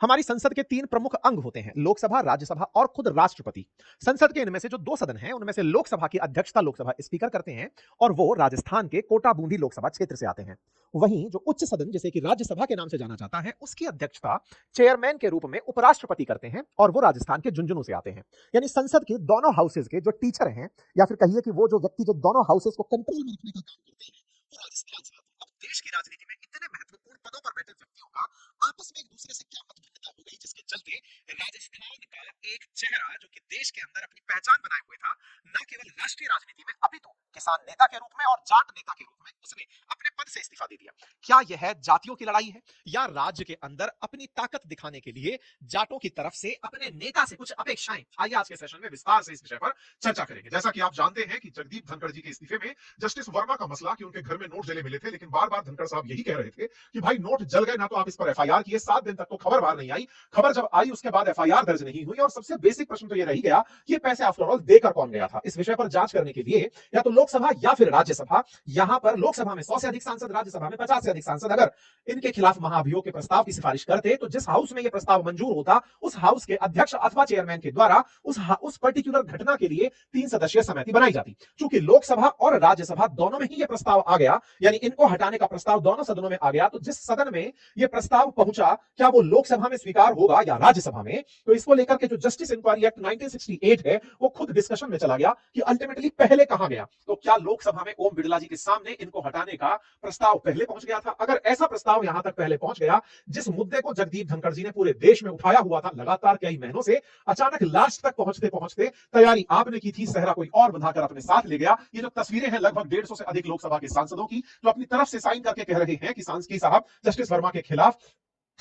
हमारी संसद के 3 प्रमुख अंग होते हैं, लोकसभा, राज्यसभा और खुद राष्ट्रपति। संसद के इनमें से जो 2 सदन हैं, उनमें से लोकसभा की अध्यक्षता लोकसभा स्पीकर करते हैं और वो राजस्थान के कोटा बूंदी लोकसभा क्षेत्र से आते हैं। वहीं जो उच्च सदन जिसे कि राज्यसभा के नाम से जाना जाता है, उसकी अध्यक्षता चेयरमैन के रूप में उपराष्ट्रपति करते हैं और वो राजस्थान के झुंझुनू से आते हैं। यानी संसद के दोनों हाउसेज के जो टीचर हैं या फिर कहिए कि वो जो व्यक्ति जो दोनों हाउसेज को कंट्रोल में रखने का काम करते हैं, वो राजस्थान से आते हैं। अब देश की राजनीति में इतने महत्वपूर्ण पदों पर बैठे व्यक्तियों का आपस में एक दूसरे से क्या मतभिन्नता हो गई, जिसके चलते राजस्थान का एक चेहरा जो कि देश के अंदर अपनी पहचान बनाए हुए था, न केवल राष्ट्रीय राजनीति में अपितु किसान नेता के रूप में और जाट नेता के रूप में उसने अपने पद से इस्तीफा दे दिया। क्या यह जातियों की लड़ाई है या राज्य के अंदर अपनी ताकत दिखाने के लिए जाटों की तरफ से अपने नेता से कुछ अपेक्षाएं? आइए आज के सेशन में विस्तार से इस विषय पर चर्चा करेंगे। जैसा कि आप जानते हैं कि जगदीप धनखड़ जी के इस्तीफे में जस्टिस वर्मा का मसला कि उनके घर में नोट जले मिले थे, लेकिन बार बार धनखड़ साहब यही कह रहे थे कि भाई नोट जल गए ना, तो आप इस पर एफआईआर किए। 7 दिन तक तो खबर बाहर नहीं आई। खबर जब आई उसके बाद एफआईआर दर्ज नहीं हुई और सबसे बेसिक प्रश्न तो ये रह गया कि ये पैसे आफ्टर ऑल देकर कौन गया था। इस विषय पर जांच करने के लिए या तो लोकसभा या फिर राज्यसभा, यहां पर लोकसभा में 100 से अधिक सांसद, राज्यसभा में 50 से अधिक सांसद अगर इनके खिलाफ महाभियोग के प्रस्ताव की सिफारिश करते तो जिस हाउस में यह प्रस्ताव मंजूर होता, उस हाउस के अध्यक्ष अथवा चेयरमैन के द्वारा उस पर्टिकुलर घटना के लिए 3 सदस्यीय समिति बनाई जाती। चूंकि लोकसभा और राज्यसभा दोनों में ही यह प्रस्ताव आ गया, यानी इनको हटाने का प्रस्ताव दोनों सदनों में आ गया, तो जिस सदन में यह प्रस्ताव पहुंचा, क्या वो लोकसभा में स्वीकार होगा या राज्यसभा में? तो इसको लेकर के जो जस्टिस इंक्वायरी एक्ट 1968 है, वो खुद डिस्कशन में चला गया कि अल्टीमेटली पहले कहां गया। तो क्या लोकसभा में ओम बिड़ला जी के सामने इनको हटाने का प्रस्ताव पहले पहुंच गया था? अगर ऐसा प्रस्ताव यहां तक पहले पहुंच गया, जिस मुद्दे को जगदीप धनखड़ जी ने पूरे देश में उठाया हुआ था लगातार कई महीनों से, अचानक लास्ट तक पहुंचते पहुंचते तैयारी आपने की थी, सहरा कोई और बंधाकर अपने साथ ले गया। ये जो तस्वीरें हैं लगभग 150 से अधिक लोकसभा के सांसदों की, जो अपनी तरफ से साइन करके कह रहे हैं कि सांसद साहब जस्टिस वर्मा के खिलाफ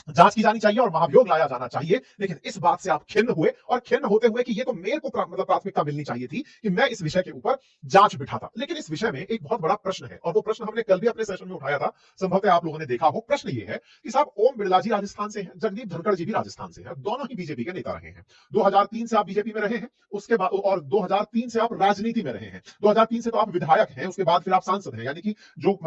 जांच की जानी चाहिए और महाभियोग लाया जाना चाहिए। लेकिन इस बात से आप खिन्न हुए और खिन्न होते हुए कि ये तो मेरे को मतलब प्राथमिकता मिलनी चाहिए थी कि मैं इस विषय के ऊपर जांच बिठाता। लेकिन इस विषय में एक बहुत बड़ा प्रश्न है और वो प्रश्न हमने कल भी अपने सेशन में उठाया था, संभवतः आप लोगों ने देखा हो। प्रश्न ये है कि साहब ओम बिड़ला जी राजस्थान से हैं, जगदीप धनखड़ जी भी राजस्थान से हैं, दोनों ही बीजेपी के नेता रहे हैं। 2003 से आप बीजेपी में रहे हैं, उसके बाद और 2003 से आप राजनीति में रहे हैं। 2003 से तो आप विधायक हैं, उसके बाद फिर आप सांसद हैं, यानी कि जो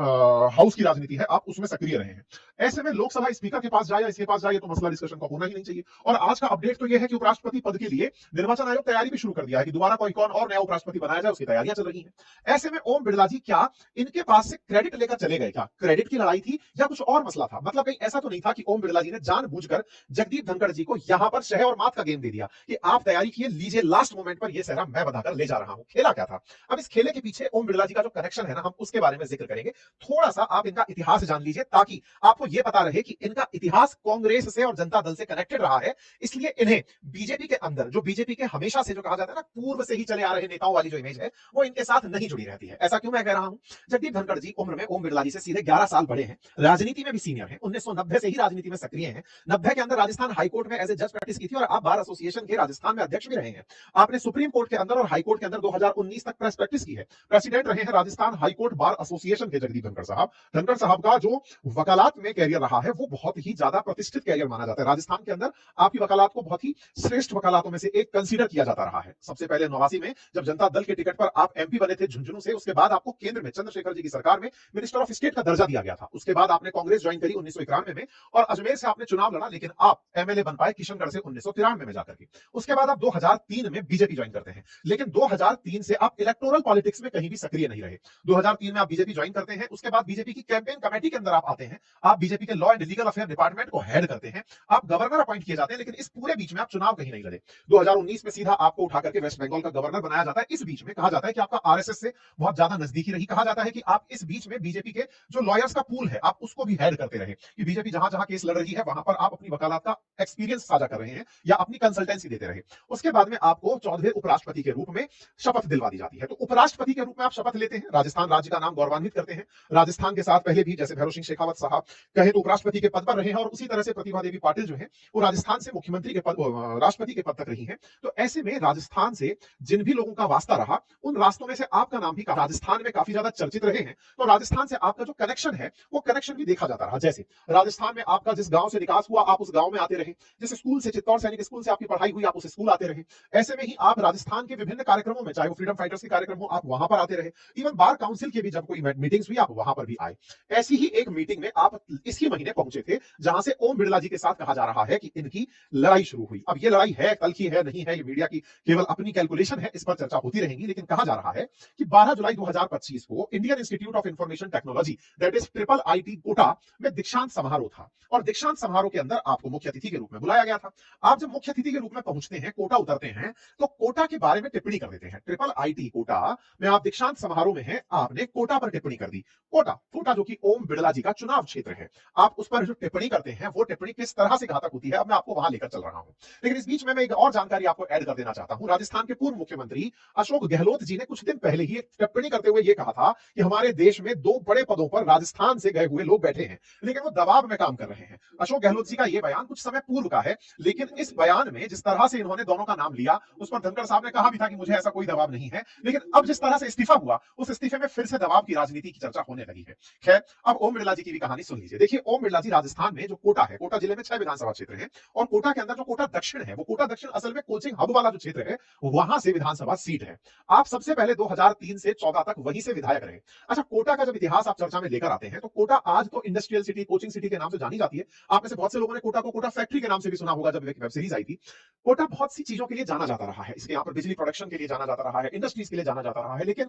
हाउस की राजनीति है आप उसमें सक्रिय रहे हैं। ऐसे में लोकसभा स्पीकर के पास जाए या इसके पास जाए तो मसला डिस्कशन का होना ही नहीं चाहिए। और आज का अपडेट तो यह है कि उपराष्ट्रपति पद के लिए निर्वाचन आयोग तैयारी भी शुरू कर दिया है कि दोबारा कोई कौन और नया उपराष्ट्रपति बनाया जाए, उसकी तैयारियां चल रही हैं। ऐसे में ओम बिड़ला जी क्या इनके पास से क्रेडिट लेकर चले गए? क्या क्रेडिट की लड़ाई थी या कुछ और मसला था? मतलब कहीं ऐसा तो नहीं था कि ओम बिड़ला जी ने जानबूझकर जगदीप धनखड़ जी को यहां पर शह और मात का गेम दे दिया कि आप तैयारी किए, लीजिए लास्ट मोमेंट पर यह सहरा मैं बधाकर ले जा रहा हूं। खेला क्या था? अब इस खेले के पीछे ओम बिड़ला जी का जो कनेक्शन है ना, हम उसके बारे में जिक्र करेंगे। थोड़ा सा आप इनका इतिहास जान लीजिए ताकि आपको यह पता रहे कि इनका इतिहास कांग्रेस से और जनता दल से कनेक्टेड रहा है। इसलिए इन्हें बीजेपी के अंदर, जो बीजेपी के हमेशा से जो कहा जाता है ना पूर्व से ही चले आ रहे नेताओं वाली जो इमेज है, वो इनके साथ नहीं जुड़ी रहती है। ऐसा क्यों मैं कह रहा हूं? जगदीप धनखड़ जी उम्र में ओम बिड़ला जी से सीधे 11 साल बड़े हैं, राजनीति में भी सीनियर हैं, 1990 से ही राजनीति में सक्रिय हैं। 90 के अंदर राजस्थान हाईकोर्ट में एज ए जज प्रैक्टिस की थी और आप बार एसोसिएशन के राजस्थान में अध्यक्ष भी रहे हैं। आपने सुप्रीम कोर्ट के अंदर और हाईकोर्ट के अंदर 2019 तक प्रेस प्रैक्टिस की है। प्रेसिडेंट रहे हैं राजस्थान हाईकोर्ट बार एसोसिएशन के जगदीप धनखड़ साहब। धनखड़ साहब का जो वकालत में कैरियर रहा है वो बहुत ही ज्यादा प्रतिष्ठित कैरियर माना जाता है। राजस्थान के अंदर आपकी वकालत को बहुत ही श्रेष्ठ वकालतों में से एक कंसीडर किया जाता रहा है। सबसे पहले 89 में जब जनता दल के टिकट पर आप एमपी बने थे झुंझुनू से, उसके बाद आपको केंद्र में चंद्रशेखर जी की सरकार में मिनिस्टर ऑफ स्टेट का दर्जा दिया गया था। उसके बाद आपने कांग्रेस ज्वाइन करी 1991 में और अजमेर से आपने चुनाव लड़ा, लेकिन आप एमएलए बन पाए किशनगढ़ से 1993 में जाकर के। उसके बाद आप 2003 में बीजेपी ज्वाइन करते हैं, लेकिन 2003 से आप इलेक्टोरल पॉलिटिक्स में कहीं भी सक्रिय नहीं रहे। 2003 में आप बीजेपी ज्वाइन करते हैं, उसके बाद बीजेपी की कैंपेन कमेटी के अंदर आप आते हैं, आप बीजेपी के law and legal affair department को हेड करते हैं, आप गवर्नर अपॉइंट किए जाते हैं, लेकिन इस पूरे बीच में आप चुनाव कहीं नहीं लड़े। 2019 में सीधा आपको उठा करके वेस्ट बंगाल का गवर्नर बनाया जाता है। इस बीच में कहा जाता है कि आपका आरएसएस से बहुत ज्यादा नजदीकी रही। कहा जाता है कि आप इस बीच में बीजेपी के जो लॉयर्स का पूल है आप उसको भी हेड करते रहे, कि बीजेपी जहां जहां केस लड़ रही है वहां पर आप अपनी वकालत का एक्सपीरियंस साझा कर रहे हैं या अपनी कंसल्टेंसी देते रहे। उसके बाद में आपको 14वें उपराष्ट्रपति के रूप में शपथ दिलवा दी जाती है। तो उपराष्ट्रपति के रूप में आप शपथ लेते हैं, राजस्थान राज्य का नाम गौरवान्वित करते हैं। राजस्थान के साथ पहले भी जैसे भैरों सिंह शेखावत साहब कहे तो उपराष्ट्रपति के पद पर रहे हैं और उसी तरह से प्रतिभा देवी पाटिल जो है वो राजस्थान से मुख्यमंत्री के पद, राष्ट्रपति के पद तक रही है। तो ऐसे में राजस्थान से जिन भी लोगों का वास्ता रहा उन रास्तों में से आपका नाम भी राजस्थान में काफी ज्यादा चर्चित रहे हैं। तो राजस्थान से आपका जो कनेक्शन है वो कनेक्शन भी देखा जाता रहा। जैसे राजस्थान में आपका जिस गांव से विकास हुआ आप उस गांव में आते रहे, जिस स्कूल से चित्तौड़ सैनिक स्कूल से आपकी पढ़ाई हुई आप उस स्कूल आते रहे। ऐसे में ही आप राजस्थान के विभिन्न कार्यक्रमों में, चाहे वो फ्रीडम फाइटर्स के कार्यक्रम हो, आप वहां पर आते रहे। इवन बार काउंसिल के भी जब कोई मीटिंग्स हुई आप वहां पर भी आए। ऐसी ही एक मीटिंग में आप इसी महीने पहुंचे थे, जहां से ओम बिड़ला जी के साथ कहा जा रहा है कि इनकी लड़ाई शुरू हुई। अब ये लड़ाई है कल की है नहीं है, ये मीडिया की केवल अपनी कैलकुलेशन है, इस पर चर्चा होती रहेगी, लेकिन कहा जा रहा है कि 12 जुलाई 2025 को Indian Institute of Information Technology that is triple IT Kota में दीक्षांत समारोह था, और दीक्षांत समारोह के अंदर आपको मुख्य अतिथि के रूप में बुलाया गया था। आप जब मुख्य अतिथि के रूप में पहुंचते हैं, कोटा उतरते हैं, तो कोटा के बारे में टिप्पणी कर देते हैं। ट्रिपल आईटी कोटा में आप दीक्षांत समारोह में हैं, आपने कोटा पर टिप्पणी कर दी। कोटा जो कि ओम बिड़ला जी का चुनाव क्षेत्र है, आप उस पर जो टिप्पणी करते हैं वो टिप्पणी किस तरह से घातक होती है, अब मैं आपको वहां लेकर चल रहा हूं। लेकिन इस बीच में मैं एक और जानकारी आपको ऐड कर देना चाहता हूं। राजस्थान के पूर्व मुख्यमंत्री अशोक गहलोत जी ने कुछ दिन पहले ही एक टिप्पणी करते हुए यह कहा था कि हमारे देश में 2 बड़े पदों पर राजस्थान से गए हुए लोग बैठे हैं, लेकिन वो दबाव में काम कर रहे हैं। अशोक गहलोत जी का यह बयान कुछ समय पूर्व का है, लेकिन इस बयान में जिस तरह से इन्होंने दोनों का नाम लिया, उस पर धनखड़ साहब ने कहा भी था कि मुझे ऐसा कोई दबाव नहीं है, लेकिन अब जिस तरह से इस्तीफा हुआ, उस इस्तीफे में फिर से दबाव की राजनीति की चर्चा होने लगी है। खैर, अब ओम बिड़ला जी की भी कहानी सुन लीजिए। देखिए, ओम बिड़ला जी राजस्थान में जो कोटा है, कोटा जिले में 6 विधानसभा क्षेत्र है, और कोटा के अंदर जो कोटा दक्षिण है, वो कोटा दक्षिण असल में कोचिंग हब वाला जो क्षेत्र है, वहां से विधानसभा सीट है। आप सबसे पहले 2003 से 14 तक वहीं से विधायक रहे। अच्छा, कोटा का जब इतिहास आप चर्चा में लेकर आते हैं, तो कोटा आज तो इंडस्ट्रियल सिटी, कोचिंग सिटी के नाम से जानी जाती है। आप में से बहुत से लोगों ने कोटा को कोटा फैक्ट्री के नाम से भी सुना होगा, जब वेब सीरीज आई थी। कोटा बहुत सी चीजों के लिए जाना जाता रहा है, इसके यहाँ पर बिजली प्रोडक्शन के लिए जाना जाता रहा है, इंडस्ट्रीज के लिए जाना जाता रहा है, लेकिन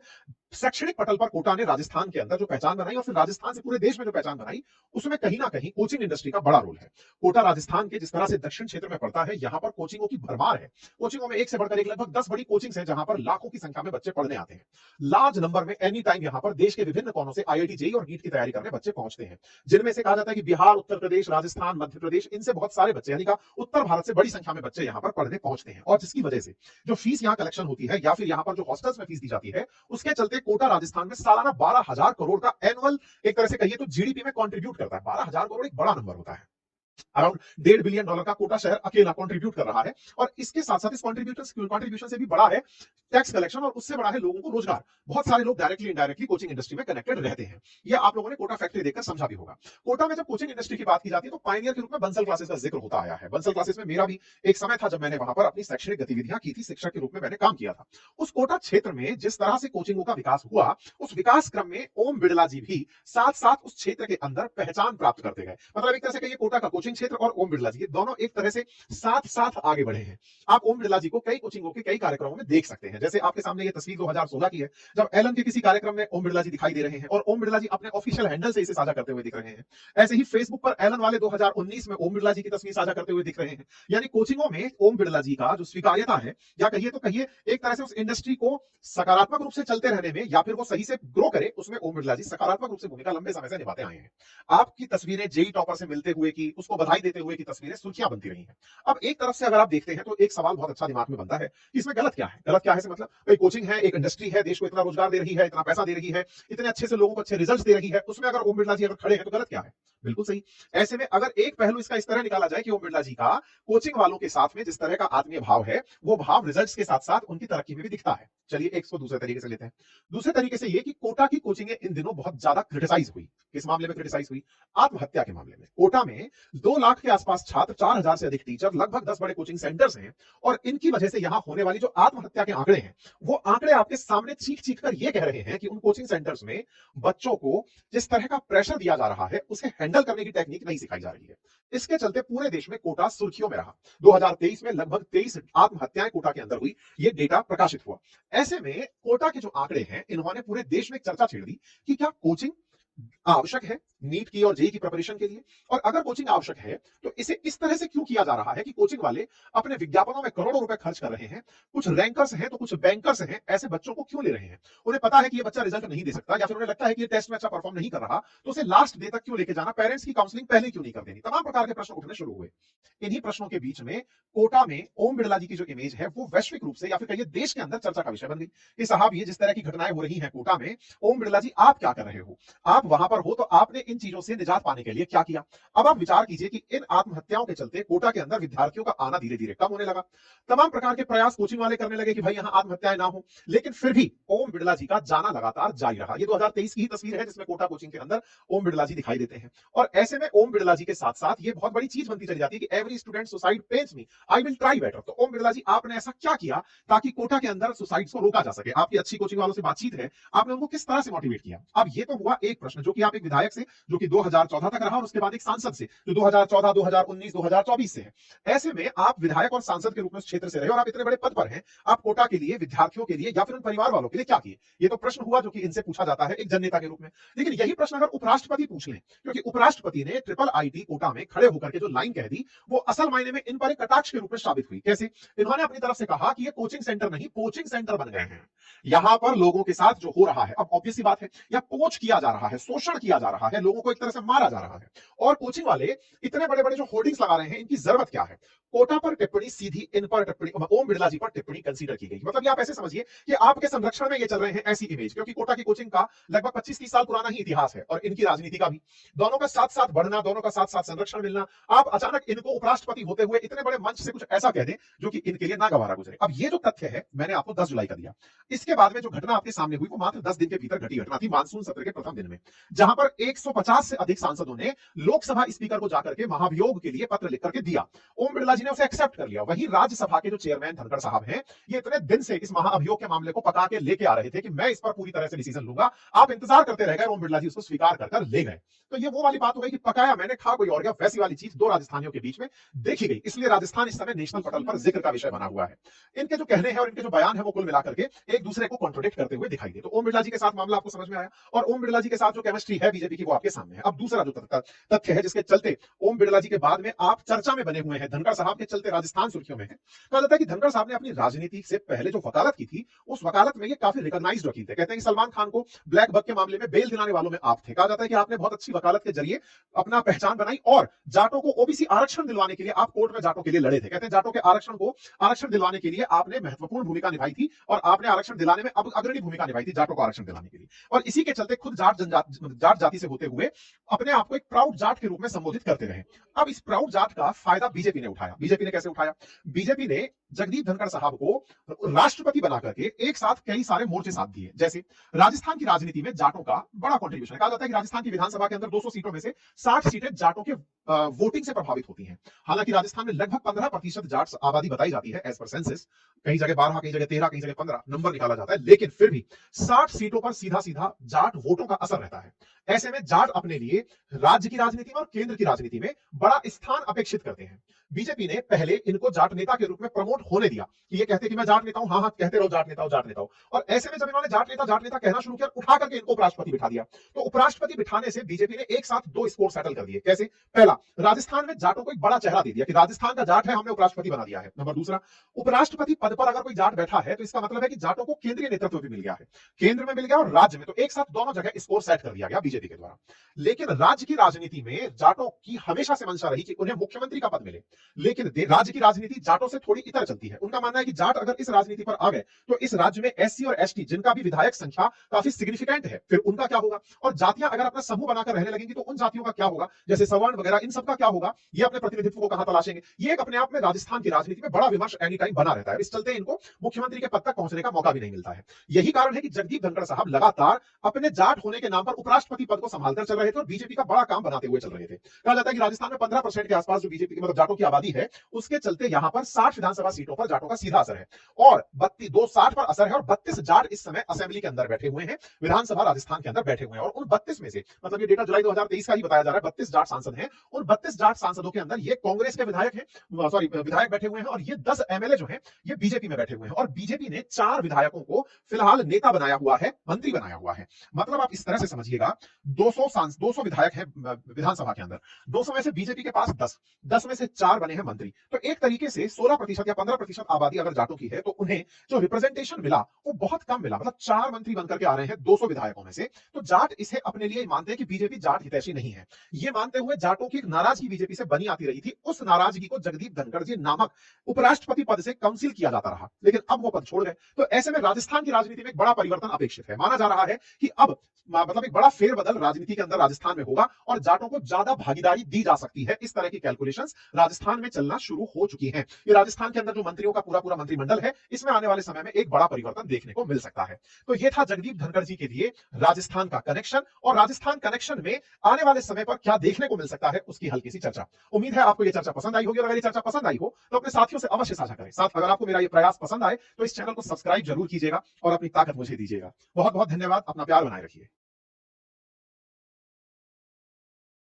शैक्षणिक पटल पर कोटा ने राजस्थान के अंदर जो पहचान बनाई और फिर राजस्थान से पूरे देश में जो पहचान बनाई, उसमें कहीं ना कहीं कोचिंग इंडस्ट्री का बड़ा रोल है। कोटा राजस्थान के जिस तरह से दक्षिण क्षेत्र में पड़ता है, यहां पर कोचिंगों की भरमार है। कोचिंगों में एक से बढ़कर एक लगभग 10 बड़ी कोचिंग्स हैं, जहां पर लाखों की संख्या में बच्चे पढ़ने आते हैं। लार्ज नंबर में एनी टाइम यहां पर देश के विभिन्न कोनों से आईआईटी जेईई और नीट की तैयारी करने बच्चे पहुंचते हैं, जिनमें से कहा जाता है कि बिहार, उत्तर प्रदेश, राजस्थान, मध्य प्रदेश, इनसे बहुत सारे बच्चे, यानी कि उत्तर भारत से बड़ी संख्या में बच्चे यहां पर पढ़ने पहुंचते हैं, और जिसकी वजह से जो फीस यहां कलेक्शन होती है, या फिर यहां पर जो हॉस्टल्स में फीस दी जाती है, उसके चलते कोटा राजस्थान में सालाना 12,000 करोड़ का एनुअल, एक तरह से कहिए तो जीडीपी में कंट्रीब्यूट करता है। 12,000 करोड़ एक बड़ा नंबर होता है। अराउंड $1.5 बिलियन का कोटा शहर अकेला कंट्रीब्यूट कर रहा है, और इसके साथ साथ इस कंट्रीब्यूशन से भी बड़ा है टैक्स कलेक्शन, और उससे बड़ा है लोगों को रोजगार। बहुत सारे लोग डायरेक्टली इनडायरेक्टली कोचिंग इंडस्ट्री में कनेक्टेड रहते हैं। ये आप लोगों ने कोटा फैक्ट्री देखकर समझा भी होगा। कोटा में जब कोचिंग इंडस्ट्री की बात की जाती है, तो पायनियर के रूप में बंसल क्लासेस का जिक्र होता आया है। बंसल क्लासेस में मेरा भी एक समय था जब मैंने वहां पर अपनी शैक्षणिक गतिविधियां की थी, शिक्षक के रूप में मैंने काम किया था। उस कोटा क्षेत्र में जिस तरह से कोचिंगों का विकास हुआ, उस विकास क्रम में ओम बिड़ला जी भी साथ साथ उस क्षेत्र के अंदर पहचान प्राप्त करते गए। मतलब एक तरह से कहिए कोटा का कोचिंग क्षेत्र और ओम बिड़ला जी, ये दोनों एक तरह से साथ साथ आगे बढ़े हैं। आप ओम बिड़ला जी को कई कोचिंगों के कई कार्यक्रमों में देख सकते हैं। जैसे आपके सामने ये तस्वीर 2016 की है, जब एलन के किसी कार्यक्रम में ओम बिड़ला जी दिखाई दे रहे हैं, और ओम बिड़ला जी अपने ऑफिशियल हैंडल से इसे साझा करते हुए दिख रहे हैं। ऐसे ही फेसबुक पर एलन वाले 2019 में ओम बिड़ला जी की तस्वीर साझा करते हुए दिख रहे हैं। यानी कोचिंगों में ओम बिड़ला जी का जो स्वीकार्यता है, या कहिए तो कहिए एक तरह से उस इंडस्ट्री को सकारात्मक रूप से चलते रहने में, या फिर वो सही से ग्रो करे, उसमें ओम बिड़ला जी सकारात्मक रूप से भूमिका लंबे समय से निभाते आए हैं। आपकी तस्वीरें जेई टॉपर से मिलते हुए की, उसको बधाई देते हुए की तस्वीरें सुर्खियां बनती रही हैं। अब एक तरफ से अगर आप देखते हैं, तो एक सवाल बहुत अच्छा दिमाग में बनता है, इसमें गलत क्या है? गलत क्या है से मतलब, भाई कोचिंग है, एक इंडस्ट्री है, देश को इतना रोजगार दे रही है, इतना पैसा दे रही है, इतने अच्छे से लोगों को अच्छे रिजल्ट्स दे रही है, उसमें अगर ओम बिड़ला जी अगर खड़े हैं, तो गलत क्या है? बिल्कुल सही। ऐसे में अगर एक पहलू इसका इस तरह निकाला जाए कि ओम बिड़ला जी का कोचिंग वालों के साथ में जिस तरह का आत्मीय भाव है, वो भाव रिजल्ट्स के साथ साथ उनकी तरक्की में भी दिखता है। चलिए एक इसको दूसरे तरीके से लेते हैं। दूसरे तरीके से ये कि कोटा की कोचिंगें इन दिनों बहुत ज्यादा क्रिटिसाइज हुई। किस मामले में क्रिटिसाइज हुई? आत्महत्या के मामले में। कोटा में 2 लाख के आसपास छात्र, 4,000 से अधिक टीचर, लगभग 10 बड़े कोचिंग सेंटर्स हैं, और इनकी वजह से यहां होने वाली जो आत्महत्या के आंकड़े हैं, वो आंकड़े आपके सामने चीख चीख कर ये कह रहे हैं कि उन कोचिंग सेंटर्स में बच्चों को जिस तरह का प्रेशर दिया जा रहा है, उसे हैंडल करने की टेक्निक नहीं सिखाई जा रही है। इसके चलते पूरे देश में कोटा सुर्खियों में रहा। 2023 में लगभग 23 आत्महत्याएं कोटा के अंदर हुई, ये डेटा प्रकाशित हुआ। ऐसे में कोटा के जो आंकड़े हैं, इन्होंने पूरे देश में एक चर्चा छेड़ दी कि क्या कोचिंग आवश्यक है नीट की और जेई की प्रिपरेशन के लिए, और अगर कोचिंग आवश्यक है, तो इसे इस तरह से क्यों किया जा रहा है कि कोचिंग वाले अपने विज्ञापनों में करोड़ों रुपए खर्च कर रहे हैं, कुछ रैंकर्स हैं तो कुछ बैंकर्स हैं, ऐसे बच्चों को क्यों ले रहे हैं? उन्हें पता है कि ये बच्चा रिजल्ट नहीं दे सकता, या फिर उन्हें लगता है कि ये टेस्ट में अच्छा परफॉर्म नहीं कर रहा, तो उसे लास्ट डे तक क्यों लेके जाना, पेरेंट्स की काउंसलिंग पहले क्यों नहीं कर देनी? तमाम प्रकार के प्रश्न उठने शुरू हुए। इन्हीं प्रश्नों के बीच में कोटा में ओम बिड़ला जी की जो इमेज है, वो वैश्विक रूप से या फिर कहिए देश के अंदर चर्चा का विषय बन गई कि साहब, ये जिस तरह की घटनाएं हो रही हैं कोटा में, ओम बिड़ला जी आप क्या कर रहे हो? आप वहां पर हो तो आपने इन चीजों से निजात पाने के लिए क्या किया? अब आप विचार कीजिए कि इन आत्महत्याओं के चलते कोटा के अंदर विद्यार्थियों का आना धीरे धीरे कम होने लगा। तमाम प्रकार के प्रयास कोचिंग वाले करने लगे कि भाई यहां आत्महत्याएं ना हो, लेकिन फिर भी ओम बिड़ला जी का जाना लगातार जारी रहा। ये 2023 की ही तस्वीर है, जिसमें कोटा कोचिंग के अंदर ओम बिड़ला जी दिखाई देते हैं। और ऐसे में ओम बिड़ला जी के साथ साथ ये बहुत बड़ी चीज बनती चली जाती है कि every student suicide pens me, I will try better. तो ओम बिड़ला जी, आपने ऐसा क्या किया ताकि कोटा के अंदर सुसाइड्स को रोका जा सके? आपकी अच्छी कोचिंग वालों से बातचीत है, आपने उनको किस तरह से मोटिवेट किया? अब ये तो हुआ एक प्रश्न, जो कि आप एक विधायक से जो कि 2014 तक रहा, और उसके बाद एक सांसद से जो 2014, 2019, 2024 से है। ऐसे में आप विधायक और सांसद के रूप में उस क्षेत्र से रहे और आप इतने बड़े पद पर हैं, आप कोटा के लिए, विद्यार्थियों के लिए या फिर उन परिवार वालों के लिए क्या किए? ये तो प्रश्न हुआ जो कि इनसे पूछा जाता है एक जननेता के रूप में। लेकिन यही प्रश्न अगर उपराष्ट्रपति पूछ लें, क्योंकि उपराष्ट्रपति ने ट्रिपल आईटी कोटा में खड़े होकर के जो लाइन कह दी, वो असल मायने में इन पर एक कटाक्ष के रूप में साबित हुई। कैसे? इन्होंने अपनी तरफ से कहा कि ये कोचिंग सेंटर नहीं, कोचिंग सेंटर बन गए हैं। यहां पर लोगों के साथ जो हो रहा है, अब ऑब्वियस सी बात है, या पोच किया जा रहा है, शोषण किया जा रहा है, लोगों को एक तरह से मारा जा रहा है। और कोचिंग वाले इतने बड़े बड़े जो होर्डिंग्स लगा रहे हैं, इनकी जरूरत क्या है? कोटा पर टिप्पणी सीधी इन पर टिप्पणी, ओम बिड़ला जी पर टिप्पणी कंसीडर की गई। मतलब ये आप ऐसे समझिए कि आपके संरक्षण में ये चल रहे हैं ऐसी इमेज, क्योंकि कोटा की कोचिंग का लगभग 25-30 साल पुराना ही इतिहास है और इनकी राजनीति का भी। दोनों का साथ साथ बढ़ना, दोनों का साथ साथ संरक्षण मिलना, आप अचानक इनको उपराष्ट्रपति होते हुए इतने बड़े मंच से कुछ ऐसा कह दें जो कि इनके लिए नागवारा गुजरे। अब ये जो तथ्य है, मैंने आपको 10 जुलाई का दिया। इसके बाद में जो घटना आपके सामने हुई, वो मात्र 10 दिन के भीतर घटी घटना थी, मानसून सत्र के प्रथम दिन में, जहां पर 150 से अधिक सांसदों ने लोकसभा स्पीकर को जाकर के महाभियोग के लिए पत्र लिख करके दिया। ओम बिड़ला जी ने उसे एक्सेप्ट कर लिया। वहीं राज्यसभा के जो चेयरमैन धनखड़ साहब हैं, ये इतने दिन से इस महाअभियोग के मामले को पका के लेके आ रहे थे कि मैं इस पर पूरी तरह से डिसीजन लूंगा। आप इंतजार करते रह गए, ओम बिड़ला जी उसको स्वीकार कर ले गए। तो ये वो वाली बात हो गई कि पकाया मैंने, खा कोई और गया, वैसी वाली चीज दो राजस्थानियों के बीच में देखी गई। इसलिए राजस्थान इस समय नेशनल पटल पर जिक्र का विषय बना हुआ है। इनके जो कहने हैं और इनके जो बयान है, वो कुल मिलाकर के एक दूसरे को कॉन्ट्रोडिक्ट करते हुए दिखाई दे। तो ओम बिड़ला जी के साथ मामला आपको समझ में आया, और ओम बिड़ला जी के साथ जो केमिस्ट्री है बीजेपी की, वो आपके सामने है। अब दूसरा जो तथ्य है जिसके चलते ओम बिड़ला जी के बाद में आप चर्चा में बने हुए हैं, धनखड़ साहब के चलते राजस्थान सुर्खियों में है। कहा जाता है कि धनखड़ साहब ने अपनी राजनीति से पहले जो वकालत की थी, उस वकालत में ये काफी रिकॉग्नाइज्ड वकील थे। कहते हैं कि सलमान खान को ब्लैक बक के मामले में बेल दिलाने वालों में आप थे। कहा जाता है कि आपने बहुत अच्छी वकालत के जरिए अपना पहचान बनाई और जाटों को ओबीसी आरक्षण दिलवाने के लिए आप कोर्ट में जाटों के लिए लड़े थे। कहते हैं जाटों के आरक्षण दिलवाने के लिए आपने महत्वपूर्ण भूमिका निभाई थी और आपने आरक्षण दिलाने में अब अग्रणी भूमिका निभाई थी जाटों को आरक्षण दिलाने के लिए। और इसी के चलते खुद जाट जाति से होते हुए अपने आप को एक प्राउड जाट के रूप में संबोधित करते रहे। अब इस प्राउड जाट का फायदा बीजेपी ने उठाया। बीजेपी ने कैसे उठाया? बीजेपी ने जगदीप धनखड़ साहब को राष्ट्रपति बना करके एक साथ कई सारे मोर्चे साथ दिए। जैसे राजस्थान की राजनीति में जाटों का बड़ा कंट्रीब्यूशन है। कहा जाता है कि राजस्थान की विधानसभा के अंदर 200 सीटों में से 60 सीटें जाटों के वोटिंग से प्रभावित होती हैं। हालांकि राजस्थान में लगभग 15% जाट आबादी बताई जाती है एज पर सेंसस। कई जगह 12, कई जगह 13, कई जगह 15 नंबर निकाला जाता है, लेकिन फिर भी 60 सीटों पर सीधा सीधा जाट वोटों का असर रहता है। ऐसे में जाट अपने लिए राज्य की राजनीति में और केंद्र की राजनीति में बड़ा स्थान अपेक्षित करते हैं। बीजेपी ने पहले इनको जाट नेता के रूप में प्रमोट होने दिया कि ये कहते कि मैं जाट नेता हूं, हाँ हाँ कहते रहो जाट नेता हो, जाट नेता हो। और ऐसे में जब इन्होंने जाट नेता कहना शुरू किया, उठा करके इनको उपराष्ट्रपति बिठा दिया। तो उपराष्ट्रपति बिठाने से बीजेपी ने एक साथ दो स्कोर सेटल कर दिए। कैसे? पहला, राजस्थान में जाटों को एक बड़ा चेहरा दे दिया कि राजस्थान का जाट है, हमने उपराष्ट्रपति बना दिया है। नंबर दूसरा, उपराष्ट्रपति पद पर अगर कोई जाट बैठा है तो इसका मतलब है कि जाटों को केंद्रीय नेतृत्व भी मिल गया है, केंद्र में मिल गया और राज्य में, तो एक साथ दोनों जगह स्कोर सेट कर दिया गया बीजेपी के द्वारा। लेकिन राज्य की राजनीति में जाटों की हमेशा से मंशा रही कि उन्हें मुख्यमंत्री का पद मिले, लेकिन राज्य की राजनीति जाटों से थोड़ी इतर चलती है। उनका मानना है कि जाट अगर इस राजनीति पर आ गए तो इस राज्य में एससी और एसटी, जिनका भी विधायक संख्या काफी सिग्निफिकेंट है, फिर उनका क्या होगा? और जातियां अगर अपना समूह बनाकर रहने लगेंगी तो उन जातियों का क्या होगा, जैसे सवर्ण वगैरह, इन सब का क्या होगा? ये अपने प्रतिनिधित्व को कहां तलाशेंगे? ये एक अपने आप में राजस्थान की राजनीति में बड़ा विमर्श एनी टाइम बना रहता है। इस चलते इनको मुख्यमंत्री के पद तक पहुंचने का मौका भी नहीं मिलता है। यही कारण है कि जगदीप धनखड़ साहब लगातार अपने जाट होने के नाम पर उपराष्ट्रपति पद को संभालकर चल रहे थे और बीजेपी का बड़ा काम बनाते हुए चल रहे थे। कहा जाता है कि राजस्थान में 15% के आसपास जो बीजेपी मतलब जाटों की आबादी है, उसके चलते यहां पर 60 विधानसभा सीटों पर जाटों का सीधा असर है और 60 पर असर है और 32 जाट इस समय असेंबली के अंदर बैठे हुए हैं, विधानसभा राजस्थान के अंदर बैठे हुए हैं। और उन 32 में से, मतलब ये डेटा जुलाई 2023 का ही बताया जा रहा है, 32 जाट सांसद हैं। उन 32 जाट सांसदों के अंदर ये कांग्रेस के विधायक हैं, सॉरी विधायक बैठे हुए हैं, और ये 10 एमएलए जो हैं ये बीजेपी में बैठे हुए हैं। और बीजेपी ने 4 विधायकों को फिलहाल नेता बनाया हुआ है, मंत्री बनाया हुआ है। मतलब आप इस तरह से समझिएगा, 200 विधायक हैं विधानसभा के अंदर, 200 में से बीजेपी के पास 10 में से 4 बने हैं मंत्री। तो एक तरीके से 16% या 15% आबादी अगर जाटों की है तो उन्हें जो रिप्रेजेंटेशन मिला वो बहुत कम मिला। मतलब 4 मंत्री बनकर के आ रहे हैं 200 विधायकों में से। तो जाट इसे अपने लिए मानते हैं कि बीजेपी जाट हितैषी नहीं है। ये मानते हुए जाटों की एक नाराजगी बीजेपी से बनी आती रही थी। उस नाराजगी को जगदीप धनखड़ जी नामक उपराष्ट्रपति पद से काउंसिल किया जाता रहा, लेकिन अब वो पद छोड़ गए। तो ऐसे में राजस्थान की राजनीति में एक बड़ा परिवर्तन अपेक्षित है। माना जा रहा है कि अब मतलब एक बड़ा फेरबदल राजनीति के अंदर राजस्थान में होगा और जाटों को ज्यादा भागीदारी दी जा सकती है। इस तरह की कैलकुलेशंस राजस्थान में चलना शुरू हो चुकी हैं। ये राजस्थान के अंदर जो मंत्रियों का पूरा मंत्रिमंडल है, इसमें आने वाले समय में एक बड़ा परिवर्तन देखने को मिल सकता है। तो ये था जगदीप धनखड़ जी के लिए राजस्थान का कनेक्शन, और राजस्थान कनेक्शन में आने वाले समय पर क्या देखने को मिल सकता है उसकी हल्की सी चर्चा। उम्मीद है आपको ये चर्चा पसंद आई होगी, और अगर ये चर्चा पसंद आई हो तो अपने साथियों से अवश्य साझा करें। साथ अगर आपको मेरा ये प्रयास पसंद आए तो इस चैनल को सब्सक्राइब जरूर कीजिएगा और अपनी ताकत मुझे दीजिएगा। बहुत बहुत धन्यवाद। अपना प्यार बनाए रखिए।